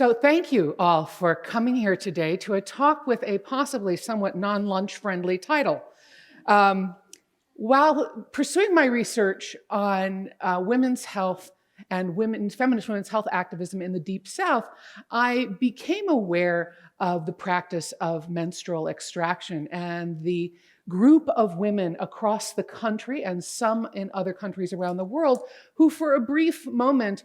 So thank you all for coming here today to a talk with a possibly somewhat non-lunch friendly title. While pursuing my research on women's health and feminist women's health activism in the Deep South, I became aware of the practice of menstrual extraction and the group of women across the country and some in other countries around the world who for a brief moment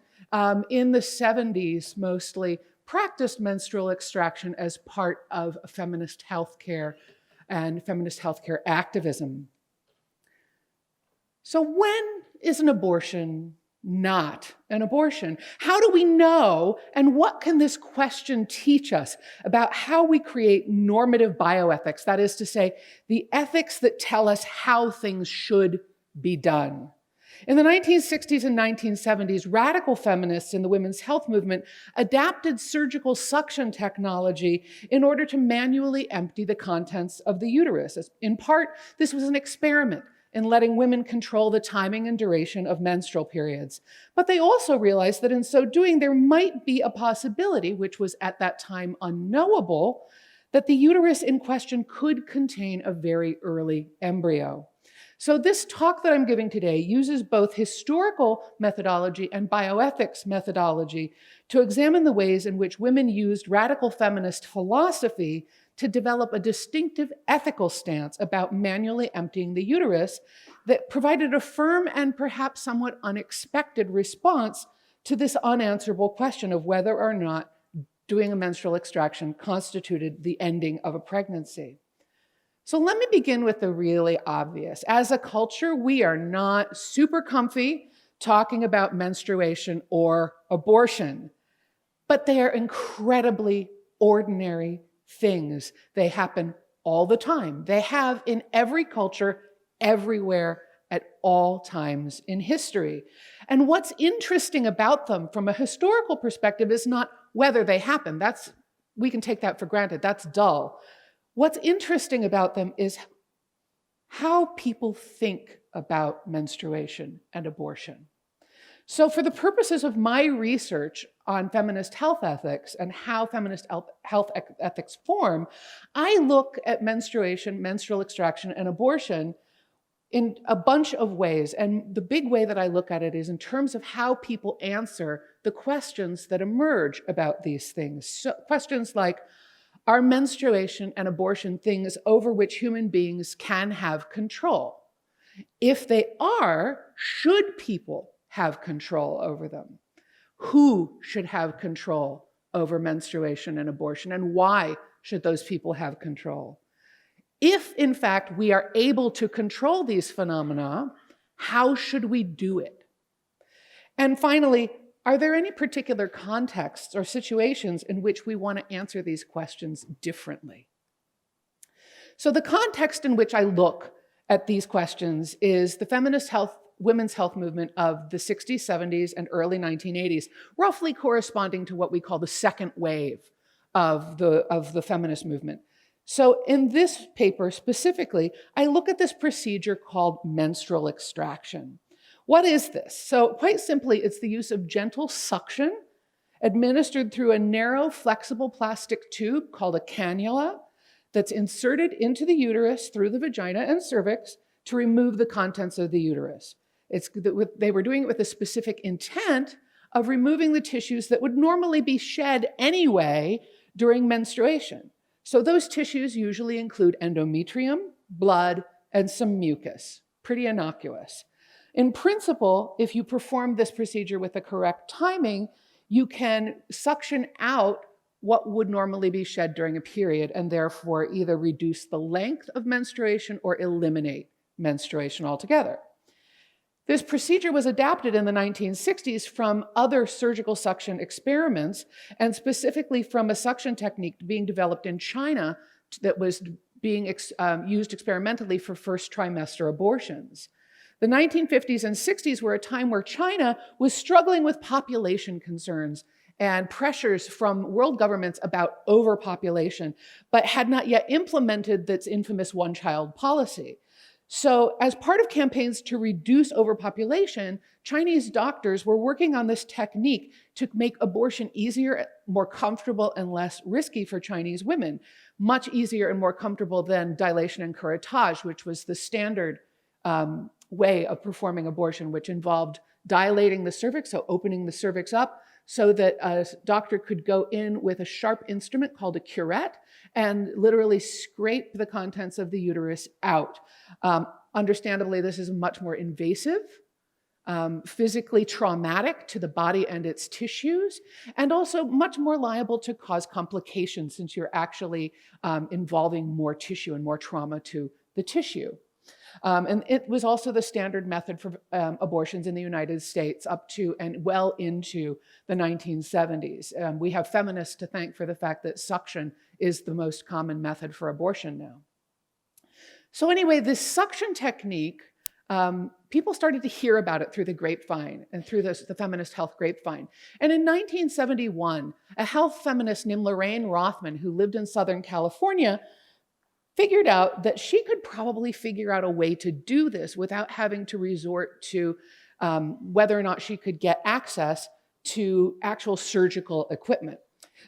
in the 70s mostly practiced menstrual extraction as part of feminist healthcare and feminist healthcare activism. So when is an abortion not an abortion? How do we know, and what can this question teach us about how we create normative bioethics? That is to say, the ethics that tell us how things should be done. In the 1960s and 1970s, radical feminists in the women's health movement adapted surgical suction technology in order to manually empty the contents of the uterus. In part, this was an experiment in letting women control the timing and duration of menstrual periods. But they also realized that in so doing, there might be a possibility, which was at that time unknowable, that the uterus in question could contain a very early embryo. So this talk that I'm giving today uses both historical methodology and bioethics methodology to examine the ways in which women used radical feminist philosophy to develop a distinctive ethical stance about manually emptying the uterus that provided a firm and perhaps somewhat unexpected response to this unanswerable question of whether or not doing a menstrual extraction constituted the ending of a pregnancy. So let me begin with the really obvious. As a culture, we are not super comfy talking about menstruation or abortion, but they are incredibly ordinary things. They happen all the time. They have in every culture, everywhere, at all times in history. And what's interesting about them from a historical perspective is not whether they happen. We can take that for granted. That's dull. What's interesting about them is how people think about menstruation and abortion. So for the purposes of my research on feminist health ethics and how feminist health ethics form, I look at menstruation, menstrual extraction, and abortion in a bunch of ways. And the big way that I look at it is in terms of how people answer the questions that emerge about these things. So questions like, are menstruation and abortion things over which human beings can have control? If they are, should people have control over them? Who should have control over menstruation and abortion, and why should those people have control? If, in fact, we are able to control these phenomena, how should we do it? And finally, are there any particular contexts or situations in which we want to answer these questions differently? So the context in which I look at these questions is the feminist women's health movement of the 60s, 70s, and early 1980s, roughly corresponding to what we call the second wave of the feminist movement. So in this paper specifically, I look at this procedure called menstrual extraction. What is this? So quite simply, it's the use of gentle suction administered through a narrow, flexible plastic tube called a cannula that's inserted into the uterus through the vagina and cervix to remove the contents of the uterus. They were doing it with a specific intent of removing the tissues that would normally be shed anyway during menstruation. So those tissues usually include endometrium, blood, and some mucus. Pretty innocuous. In principle, if you perform this procedure with the correct timing, you can suction out what would normally be shed during a period and therefore either reduce the length of menstruation or eliminate menstruation altogether. This procedure was adapted in the 1960s from other surgical suction experiments, and specifically from a suction technique being developed in China that was being used experimentally for first trimester abortions. The 1950s and 60s were a time where China was struggling with population concerns and pressures from world governments about overpopulation, but had not yet implemented its infamous one-child policy. So as part of campaigns to reduce overpopulation, Chinese doctors were working on this technique to make abortion easier, more comfortable, and less risky for Chinese women. Much easier and more comfortable than dilation and curettage, which was the standard way of performing abortion, which involved dilating the cervix, so opening the cervix up, so that a doctor could go in with a sharp instrument called a curette and literally scrape the contents of the uterus out. Understandably, this is much more invasive, physically traumatic to the body and its tissues, and also much more liable to cause complications since you're actually involving more tissue and more trauma to the tissue. And it was also the standard method for abortions in the United States up to and well into the 1970s. We have feminists to thank for the fact that suction is the most common method for abortion now. So anyway, this suction technique, people started to hear about it through the grapevine and through the feminist health grapevine. And in 1971, a health feminist named Lorraine Rothman, who lived in Southern California, figured out that she could probably figure out a way to do this without having to resort to whether or not she could get access to actual surgical equipment.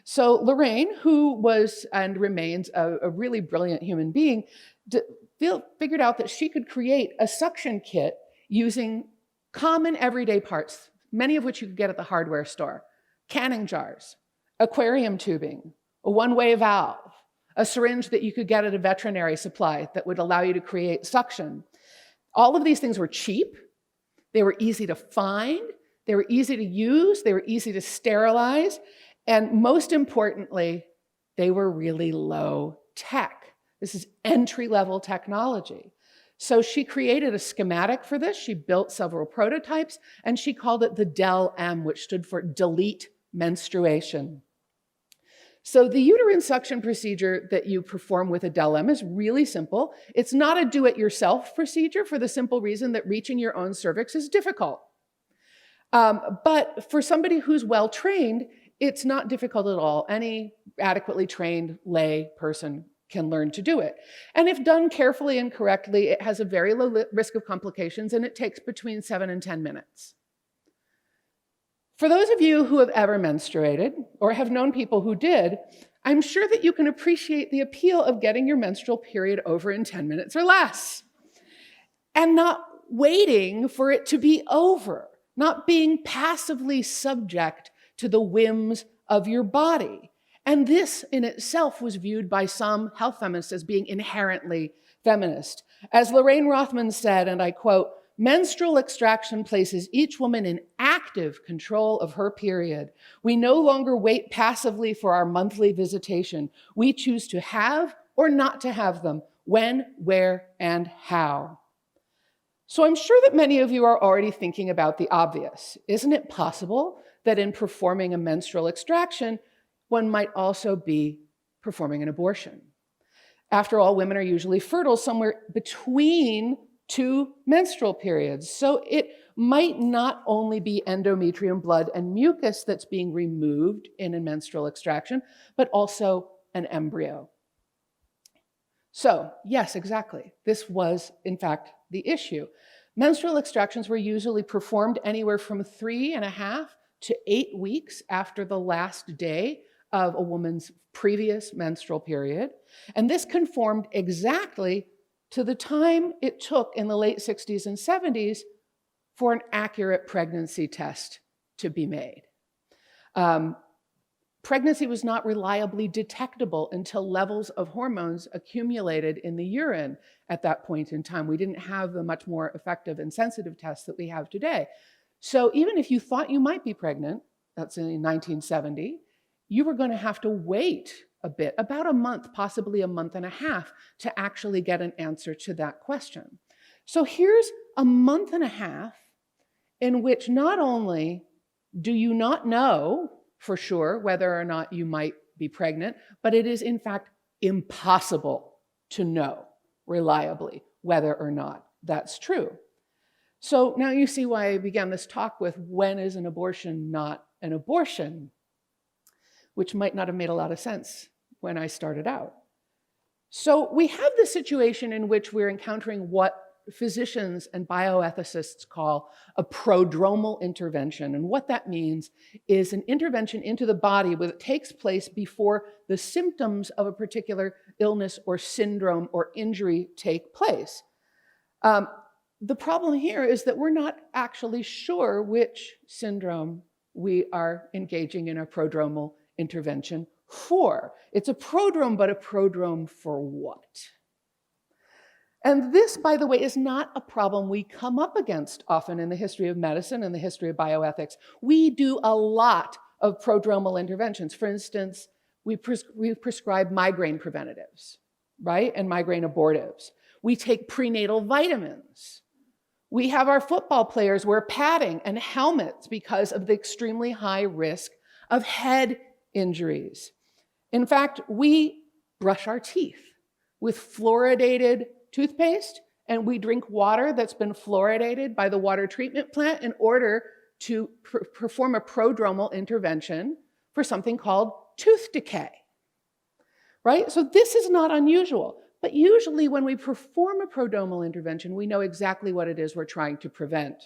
So Lorraine, who was and remains a really brilliant human being, figured out that she could create a suction kit using common everyday parts, many of which you could get at the hardware store: canning jars, aquarium tubing, a one-way valve, a syringe that you could get at a veterinary supply that would allow you to create suction. All of these things were cheap, they were easy to find, they were easy to use, they were easy to sterilize, and most importantly, they were really low tech. This is entry-level technology. So she created a schematic for this, she built several prototypes, and she called it the DEL-M, which stood for delete menstruation. So the uterine suction procedure that you perform with a DEL-M is really simple. It's not a do-it-yourself procedure for the simple reason that reaching your own cervix is difficult. But for somebody who's well-trained, it's not difficult at all. Any adequately trained lay person can learn to do it. And if done carefully and correctly, it has a very low risk of complications, and it takes between 7 and 10 minutes. For those of you who have ever menstruated or have known people who did, I'm sure that you can appreciate the appeal of getting your menstrual period over in 10 minutes or less and not waiting for it to be over, not being passively subject to the whims of your body. And this in itself was viewed by some health feminists as being inherently feminist. As Lorraine Rothman said, and I quote, "Menstrual extraction places each woman in active control of her period. We no longer wait passively for our monthly visitation. We choose to have or not to have them, when, where, and how." So I'm sure that many of you are already thinking about the obvious. Isn't it possible that in performing a menstrual extraction, one might also be performing an abortion? After all, women are usually fertile somewhere between 2 menstrual periods. So it might not only be endometrium, blood, and mucus that's being removed in a menstrual extraction, but also an embryo. So yes, exactly. This was, in fact, the issue. Menstrual extractions were usually performed anywhere from 3.5 to 8 weeks after the last day of a woman's previous menstrual period. And this conformed exactly to the time it took in the late 60s and 70s for an accurate pregnancy test to be made. Pregnancy was not reliably detectable until levels of hormones accumulated in the urine at that point in time. We didn't have the much more effective and sensitive tests that we have today. So even if you thought you might be pregnant, that's in 1970, you were going to have to wait a bit, about a month, possibly a month and a half, to actually get an answer to that question. So here's a month and a half in which not only do you not know for sure whether or not you might be pregnant, but it is in fact impossible to know reliably whether or not that's true. So now you see why I began this talk with, when is an abortion not an abortion? Which might not have made a lot of sense when I started out. So we have this situation in which we're encountering what physicians and bioethicists call a prodromal intervention. And what that means is an intervention into the body that takes place before the symptoms of a particular illness or syndrome or injury take place. The problem here is that we're not actually sure which syndrome we are engaging in a prodromal intervention for. It's a prodrome, but a prodrome for what? And this, by the way, is not a problem we come up against often in the history of medicine and the history of bioethics. We do a lot of prodromal interventions. For instance, we prescribe migraine preventatives, right? And migraine abortives. We take prenatal vitamins. We have our football players wear padding and helmets because of the extremely high risk of head injuries. In fact, we brush our teeth with fluoridated toothpaste, and we drink water that's been fluoridated by the water treatment plant in order to perform a prodromal intervention for something called tooth decay, right? So this is not unusual. But usually when we perform a prodromal intervention, we know exactly what it is we're trying to prevent.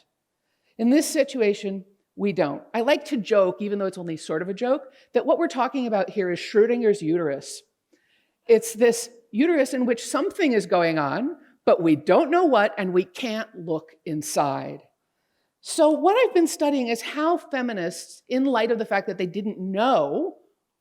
In this situation, we don't. I like to joke, even though it's only sort of a joke, that what we're talking about here is Schrodinger's uterus. It's this uterus in which something is going on, but we don't know what, and we can't look inside. So what I've been studying is how feminists, in light of the fact that they didn't know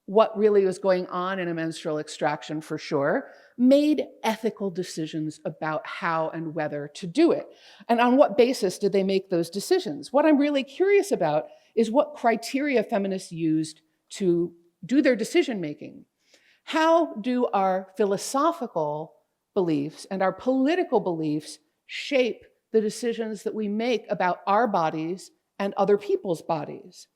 what really was going on in a menstrual extraction for sure, made ethical decisions about how and whether to do it. And on what basis did they make those decisions? What I'm really curious about is what criteria feminists used to do their decision making. How do our philosophical beliefs and our political beliefs shape the decisions that we make about our bodies and other people's bodies?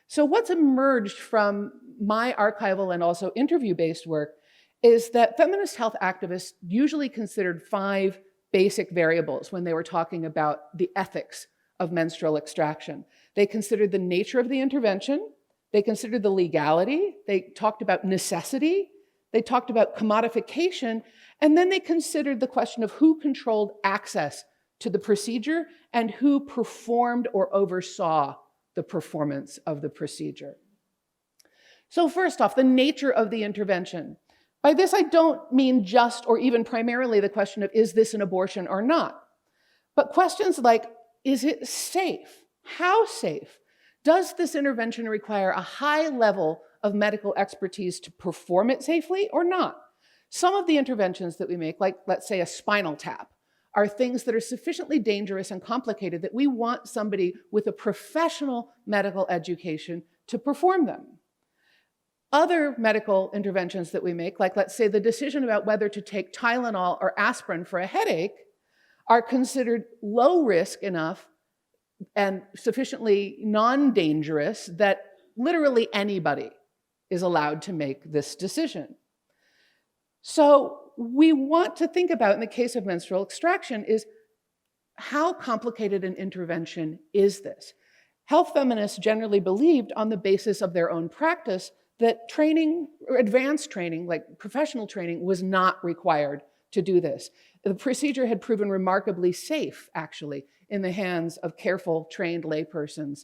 So what's emerged from my archival and also interview-based work is that feminist health activists usually considered 5 basic variables when they were talking about the ethics of menstrual extraction. They considered the nature of the intervention, they considered the legality, they talked about necessity, they talked about commodification, and then they considered the question of who controlled access to the procedure and who performed or oversaw the performance of the procedure. So first off, the nature of the intervention. By this, I don't mean just or even primarily the question of is this an abortion or not, but questions like, is it safe? How safe? Does this intervention require a high level of medical expertise to perform it safely or not? Some of the interventions that we make, like let's say a spinal tap, are things that are sufficiently dangerous and complicated that we want somebody with a professional medical education to perform them. Other medical interventions that we make, like let's say the decision about whether to take Tylenol or aspirin for a headache, are considered low risk enough and sufficiently non-dangerous that literally anybody is allowed to make this decision. So we want to think about, in the case of menstrual extraction, is how complicated an intervention is this? Health feminists generally believed, on the basis of their own practice, that training, or advanced training, like professional training, was not required to do this. The procedure had proven remarkably safe, actually, in the hands of careful, trained laypersons.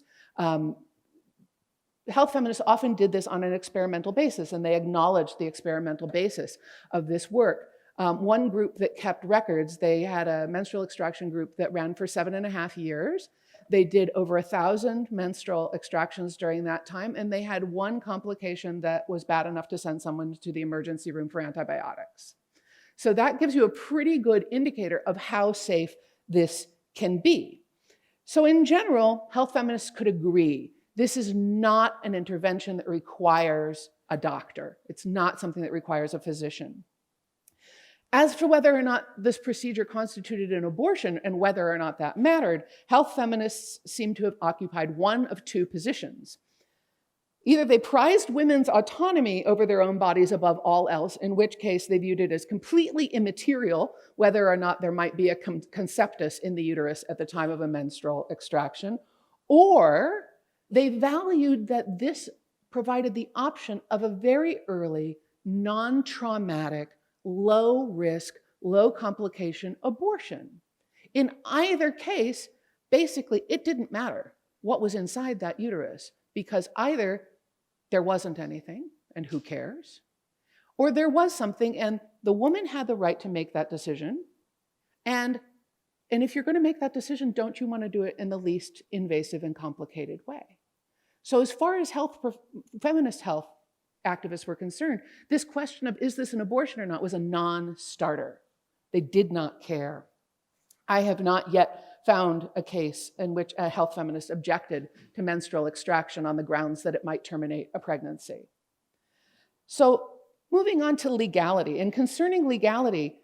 Health feminists often did this on an experimental basis, and they acknowledged the experimental basis of this work. One group that kept records, they had a menstrual extraction group that ran for 7.5 years. They did over 1,000 menstrual extractions during that time, and they had one complication that was bad enough to send someone to the emergency room for antibiotics. So that gives you a pretty good indicator of how safe this can be. So in general, health feminists could agree this is not an intervention that requires a doctor. It's not something that requires a physician. As for whether or not this procedure constituted an abortion and whether or not that mattered, health feminists seem to have occupied one of 2 positions. Either they prized women's autonomy over their own bodies above all else, in which case they viewed it as completely immaterial whether or not there might be a conceptus in the uterus at the time of a menstrual extraction, or they valued that this provided the option of a very early, non-traumatic, low risk, low complication abortion. In either case, basically, it didn't matter what was inside that uterus, because either there wasn't anything, and who cares, or there was something, and the woman had the right to make that decision. And if you're going to make that decision, don't you want to do it in the least invasive and complicated way? So as far as feminist health activists were concerned, this question of is this an abortion or not was a non-starter. They did not care. I have not yet found a case in which a health feminist objected to menstrual extraction on the grounds that it might terminate a pregnancy. So moving on to legality, and concerning legality,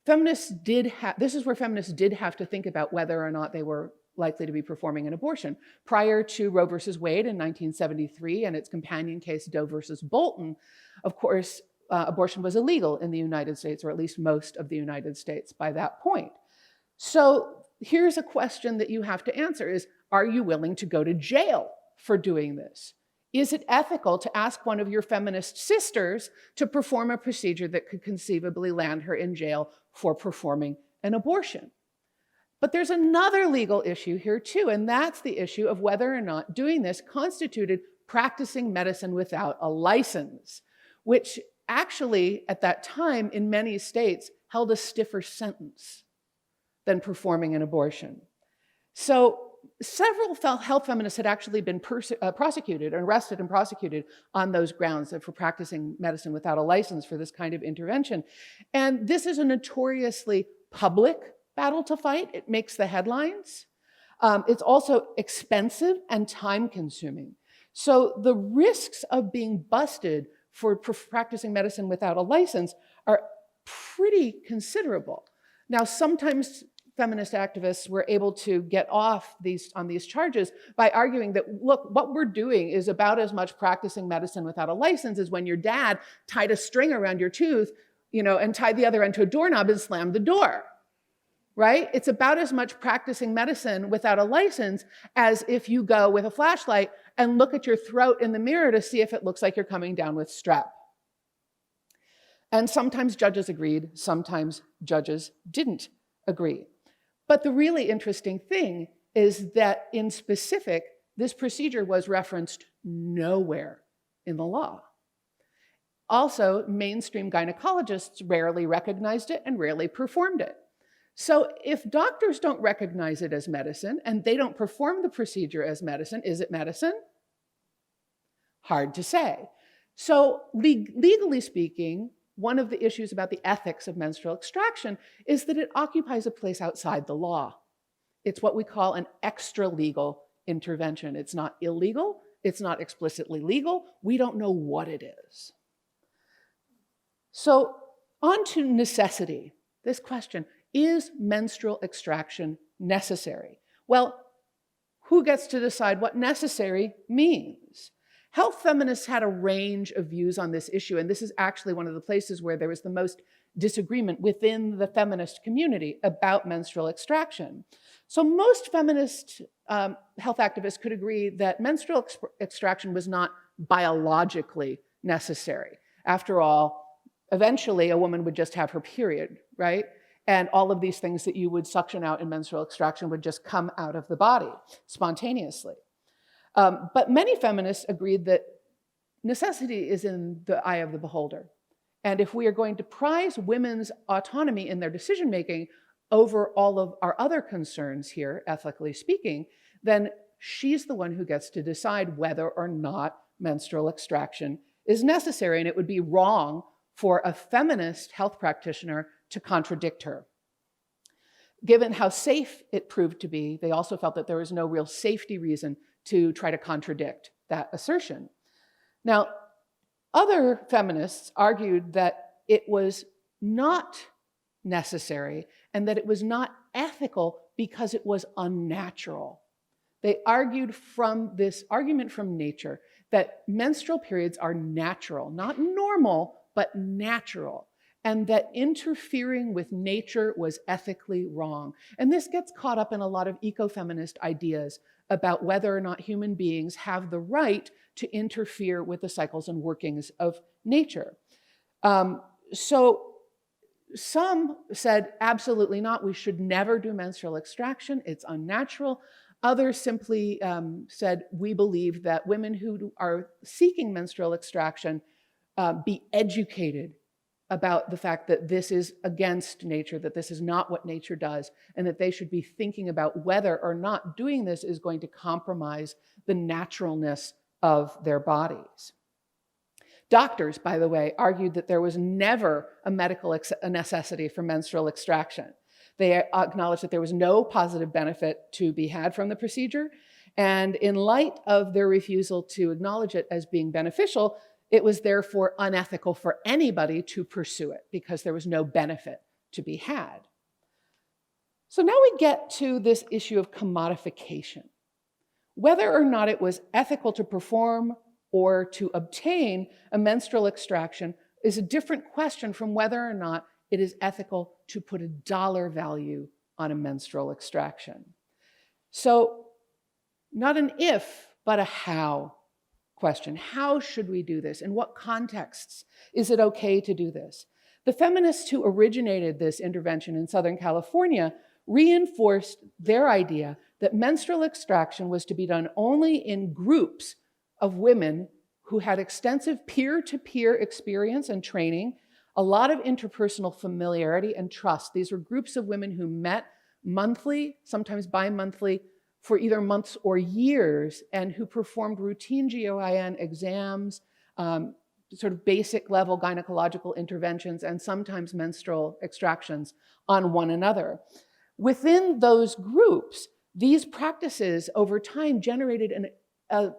this is where feminists did have to think about whether or not they were likely to be performing an abortion. Prior to Roe versus Wade in 1973 and its companion case Doe versus Bolton, of course, abortion was illegal in the United States, or at least most of the United States by that point. So here's a question that you have to answer is, are you willing to go to jail for doing this? Is it ethical to ask one of your feminist sisters to perform a procedure that could conceivably land her in jail for performing an abortion? But there's another legal issue here too, and that's the issue of whether or not doing this constituted practicing medicine without a license, which actually at that time in many states held a stiffer sentence than performing an abortion. So several health feminists had actually been prosecuted, arrested and prosecuted on those grounds for practicing medicine without a license for this kind of intervention. And this is a notoriously public battle to fight. It makes the headlines. It's also expensive and time-consuming. So the risks of being busted for practicing medicine without a license are pretty considerable. Now, sometimes feminist activists were able to get off on these charges by arguing that, look, what we're doing is about as much practicing medicine without a license as when your dad tied a string around your tooth, and tied the other end to a doorknob and slammed the door, right? It's about as much practicing medicine without a license as if you go with a flashlight and look at your throat in the mirror to see if it looks like you're coming down with strep. And sometimes judges agreed, sometimes judges didn't agree. But the really interesting thing is that in specific, this procedure was referenced nowhere in the law. Also, mainstream gynecologists rarely recognized it and rarely performed it. So if doctors don't recognize it as medicine and they don't perform the procedure as medicine, is it medicine? Hard to say. So legally speaking, one of the issues about the ethics of menstrual extraction is that it occupies a place outside the law. It's what we call an extra-legal intervention. It's not illegal. It's not explicitly legal. We don't know what it is. So on to necessity. This question, is menstrual extraction necessary? Well, who gets to decide what necessary means? Health feminists had a range of views on this issue, and this is actually one of the places where there was the most disagreement within the feminist community about menstrual extraction. So most feminist health activists could agree that menstrual extraction was not biologically necessary. After all, eventually a woman would just have her period, right? And all of these things that you would suction out in menstrual extraction would just come out of the body spontaneously. But many feminists agreed that necessity is in the eye of the beholder. And if we are going to prize women's autonomy in their decision-making over all of our other concerns here, ethically speaking, then she's the one who gets to decide whether or not menstrual extraction is necessary. And it would be wrong for a feminist health practitioner to contradict her. Given how safe it proved to be, they also felt that there was no real safety reason to try to contradict that assertion. Now, other feminists argued that it was not necessary and that it was not ethical because it was unnatural. They argued from this argument from nature that menstrual periods are natural, not normal, but natural, and that interfering with nature was ethically wrong. And this gets caught up in a lot of ecofeminist ideas about whether or not human beings have the right to interfere with the cycles and workings of nature. So Some said, absolutely not, we should never do menstrual extraction, it's unnatural. Others simply said, we believe that women who are seeking menstrual extraction be educated about the fact that this is against nature, that this is not what nature does, and that they should be thinking about whether or not doing this is going to compromise the naturalness of their bodies. Doctors, by the way, argued that there was never a medical necessity for menstrual extraction. They acknowledged that there was no positive benefit to be had from the procedure, and in light of their refusal to acknowledge it as being beneficial, it was therefore unethical for anybody to pursue it because there was no benefit to be had. So now we get to this issue of commodification. Whether or not it was ethical to perform or to obtain a menstrual extraction is a different question from whether or not it is ethical to put a dollar value on a menstrual extraction. So not an if, but a how question. How should we do this? In what contexts is it okay to do this? The feminists who originated this intervention in Southern California reinforced their idea that menstrual extraction was to be done only in groups of women who had extensive peer-to-peer experience and training, a lot of interpersonal familiarity and trust. These were groups of women who met monthly, sometimes bi-monthly, for either months or years, and who performed routine GYN exams, sort of basic level gynecological interventions, and sometimes menstrual extractions on one another. Within those groups, these practices over time generated an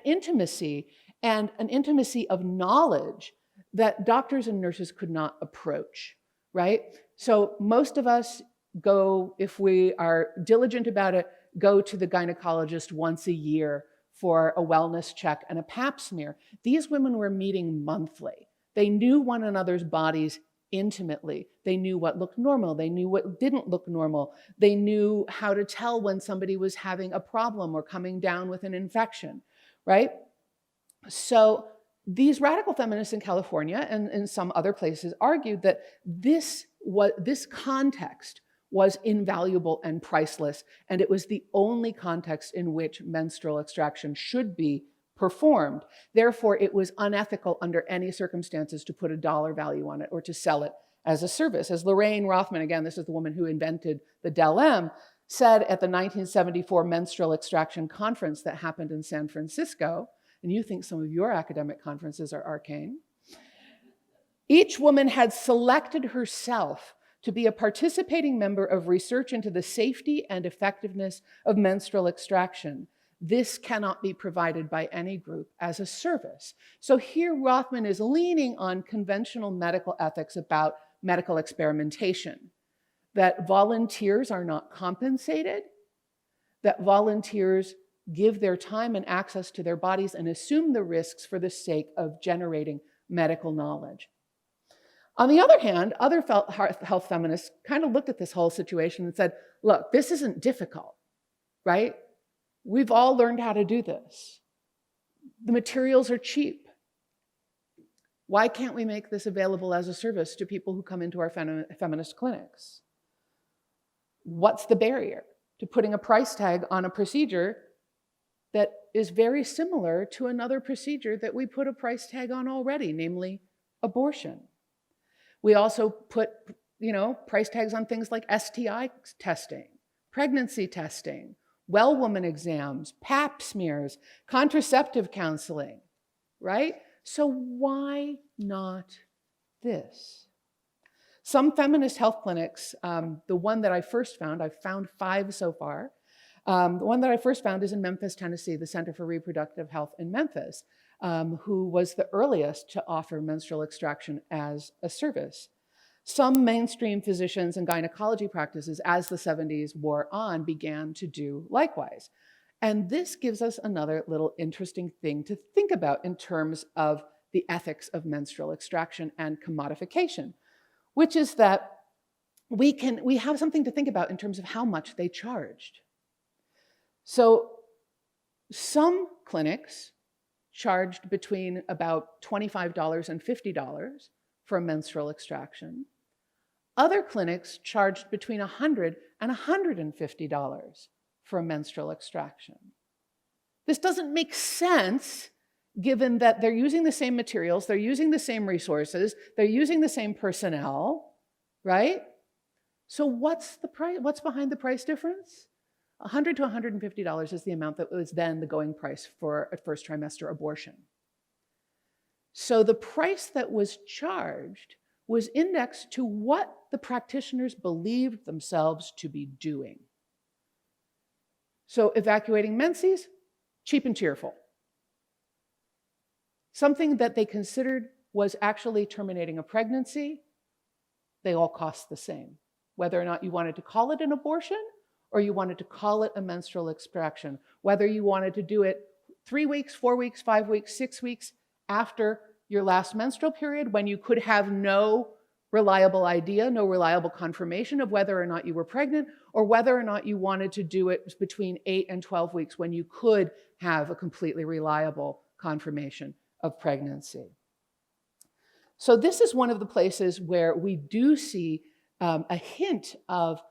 intimacy and an intimacy of knowledge that doctors and nurses could not approach, right? So most of us go, if we are diligent about it, go to the gynecologist once a year for a wellness check and a pap smear. These women were meeting monthly. They knew one another's bodies intimately. They knew what looked normal. They knew what didn't look normal. They knew how to tell when somebody was having a problem or coming down with an infection, right? So these radical feminists in California and in some other places argued that this context was invaluable and priceless, and it was the only context in which menstrual extraction should be performed. Therefore, it was unethical under any circumstances to put a dollar value on it or to sell it as a service. As Lorraine Rothman, again, this is the woman who invented the Del-M, said at the 1974 menstrual extraction conference that happened in San Francisco, and you think some of your academic conferences are arcane, each woman had selected herself to be a participating member of research into the safety and effectiveness of menstrual extraction. This cannot be provided by any group as a service. So here Rothman is leaning on conventional medical ethics about medical experimentation, that volunteers are not compensated, that volunteers give their time and access to their bodies and assume the risks for the sake of generating medical knowledge. On the other hand, other health feminists kind of looked at this whole situation and said, look, this isn't difficult, right? We've all learned how to do this. The materials are cheap. Why can't we make this available as a service to people who come into our feminist clinics? What's the barrier to putting a price tag on a procedure that is very similar to another procedure that we put a price tag on already, namely abortion? We also put, price tags on things like STI testing, pregnancy testing, well woman exams, pap smears, contraceptive counseling, right? So why not this? Some feminist health clinics, the one that I first found, I've found 5 so far. The one that I first found is in Memphis, Tennessee, the Center for Reproductive Health in Memphis, who was the earliest to offer menstrual extraction as a service. Some mainstream physicians and gynecology practices, as the 70s wore on, began to do likewise. And this gives us another little interesting thing to think about in terms of the ethics of menstrual extraction and commodification, which is that we have something to think about in terms of how much they charged. So some clinics charged between about $25 and $50 for a menstrual extraction. Other clinics charged between $100 and $150 for a menstrual extraction. This doesn't make sense given that they're using the same materials, they're using the same resources, they're using the same personnel, right? So what's the price? What's behind the price difference? $100 to $150 is the amount that was then the going price for a first trimester abortion. So the price that was charged was indexed to what the practitioners believed themselves to be doing. So evacuating menses, cheap and cheerful. Something that they considered was actually terminating a pregnancy, they all cost the same. Whether or not you wanted to call it an abortion or you wanted to call it a menstrual extraction, whether you wanted to do it 3 weeks, 4 weeks, 5 weeks, 6 weeks after your last menstrual period when you could have no reliable idea, no reliable confirmation of whether or not you were pregnant, or whether or not you wanted to do it between 8 and 12 weeks when you could have a completely reliable confirmation of pregnancy. So this is one of the places where we do see a hint of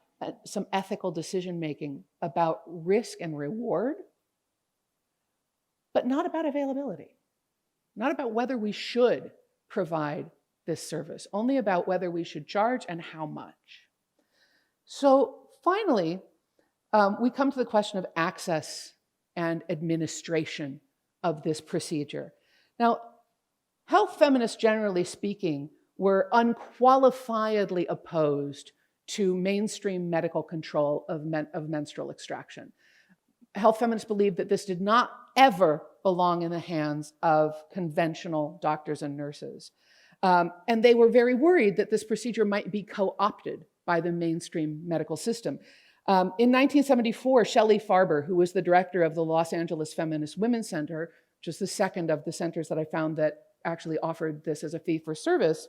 some ethical decision-making about risk and reward, but not about availability, not about whether we should provide this service, only about whether we should charge and how much. So finally, we come to the question of access and administration of this procedure. Now, health feminists, generally speaking, were unqualifiedly opposed to mainstream medical control of menstrual extraction. Health feminists believed that this did not ever belong in the hands of conventional doctors and nurses. And they were very worried that this procedure might be co-opted by the mainstream medical system. In 1974, Shelley Farber, who was the director of the Los Angeles Feminist Women's Center, which is the second of the centers that I found that actually offered this as a fee-for-service,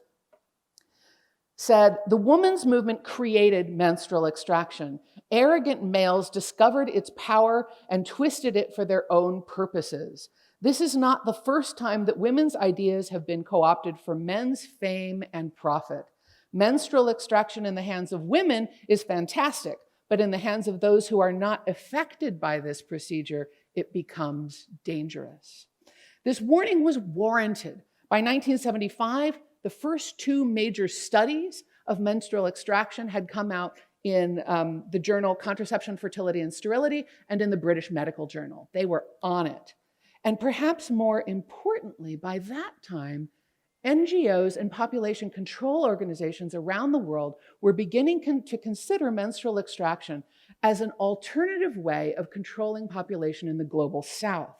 said, "The women's movement created menstrual extraction. Arrogant males discovered its power and twisted it for their own purposes. This is not the first time that women's ideas have been co-opted for men's fame and profit. Menstrual extraction in the hands of women is fantastic, but in the hands of those who are not affected by this procedure, it becomes dangerous." This warning was warranted. By 1975, the first 2 major studies of menstrual extraction had come out in the journal Contraception, Fertility, and Sterility and in the British Medical Journal. They were on it. And perhaps more importantly, by that time, NGOs and population control organizations around the world were beginning to consider menstrual extraction as an alternative way of controlling population in the global south,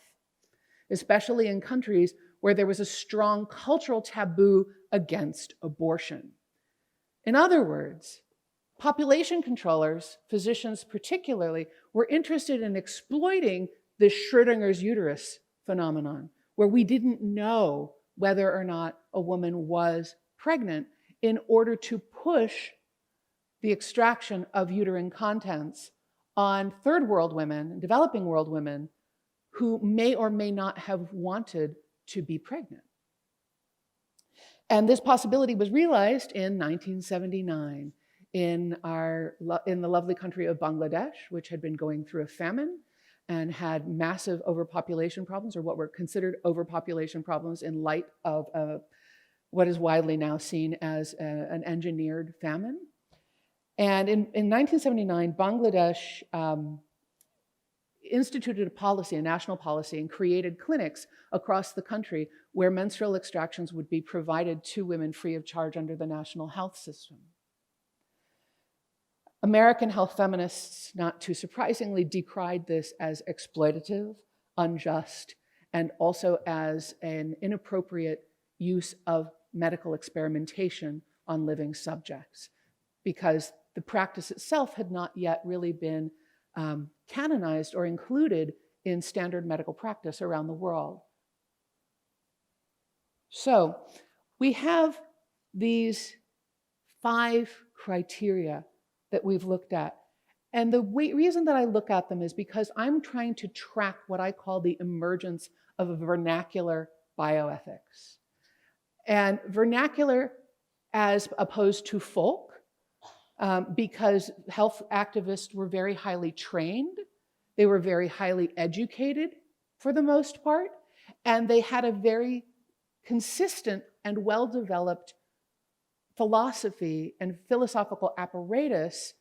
especially in countries where there was a strong cultural taboo against abortion. In other words, population controllers, physicians particularly, were interested in exploiting the Schrodinger's uterus phenomenon, where we didn't know whether or not a woman was pregnant, in order to push the extraction of uterine contents on third world women, developing world women, who may or may not have wanted to be pregnant. And this possibility was realized in 1979 in the lovely country of Bangladesh, which had been going through a famine and had massive overpopulation problems, or what were considered overpopulation problems in light of what is widely now seen as an engineered famine. And in 1979, Bangladesh instituted a policy, a national policy, and created clinics across the country where menstrual extractions would be provided to women free of charge under the national health system. American health feminists, not too surprisingly, decried this as exploitative, unjust, and also as an inappropriate use of medical experimentation on living subjects, because the practice itself had not yet really been canonized or included in standard medical practice around the world. So we have these 5 criteria that we've looked at. And the reason that I look at them is because I'm trying to track what I call the emergence of a vernacular bioethics. And vernacular, as opposed to folk, because health activists were very highly trained. They were very highly educated for the most part, and they had a very consistent and well-developed philosophy and philosophical apparatus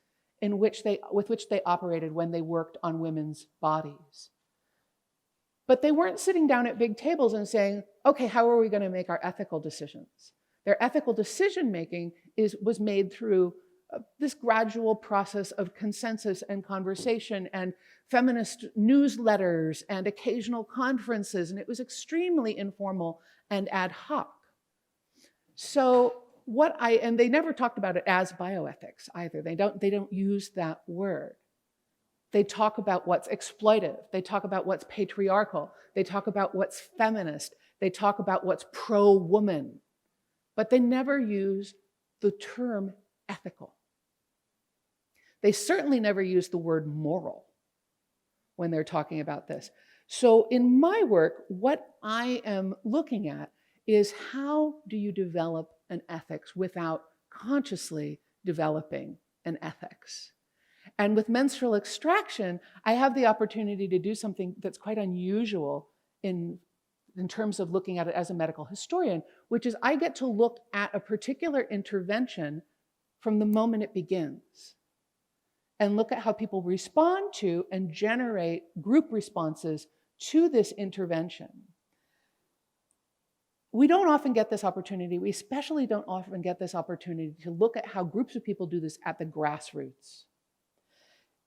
with which they operated when they worked on women's bodies. But they weren't sitting down at big tables and saying, okay, how are we going to make our ethical decisions? Their ethical decision-making was made through this gradual process of consensus and conversation and feminist newsletters and occasional conferences, and it was extremely informal and ad hoc. So and they never talked about it as bioethics either. They don't use that word. They talk about what's exploitive. They talk about what's patriarchal. They talk about what's feminist. They talk about what's pro-woman. But they never use the term ethical. They certainly never use the word moral when they're talking about this. So in my work, what I am looking at is how do you develop an ethics without consciously developing an ethics? And with menstrual extraction, I have the opportunity to do something that's quite unusual in terms of looking at it as a medical historian, which is I get to look at a particular intervention from the moment it begins and look at how people respond to and generate group responses to this intervention. We don't often get this opportunity. We especially don't often get this opportunity to look at how groups of people do this at the grassroots.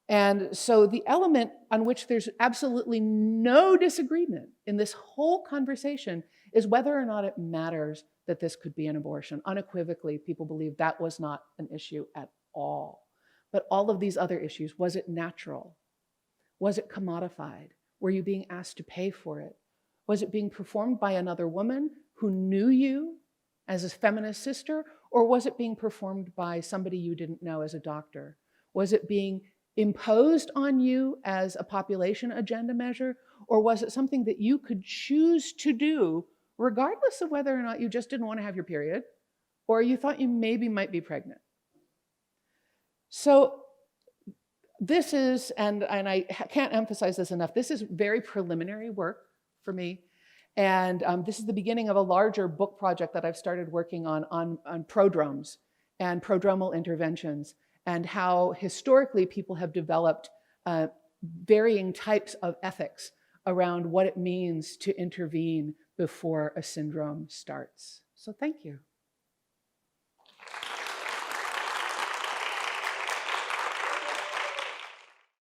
And so the element on which there's absolutely no disagreement in this whole conversation is whether or not it matters that this could be an abortion. Unequivocally, people believe that was not an issue at all. But all of these other issues, was it natural? Was it commodified? Were you being asked to pay for it? Was it being performed by another woman who knew you as a feminist sister? Or was it being performed by somebody you didn't know as a doctor? Was it being imposed on you as a population agenda measure? Or was it something that you could choose to do regardless of whether or not you just didn't want to have your period or you thought you maybe might be pregnant? So this is, and I can't emphasize this enough, this is very preliminary work for me. And this is the beginning of a larger book project that I've started working on prodromes and prodromal interventions, and how historically people have developed varying types of ethics around what it means to intervene before a syndrome starts. So thank you.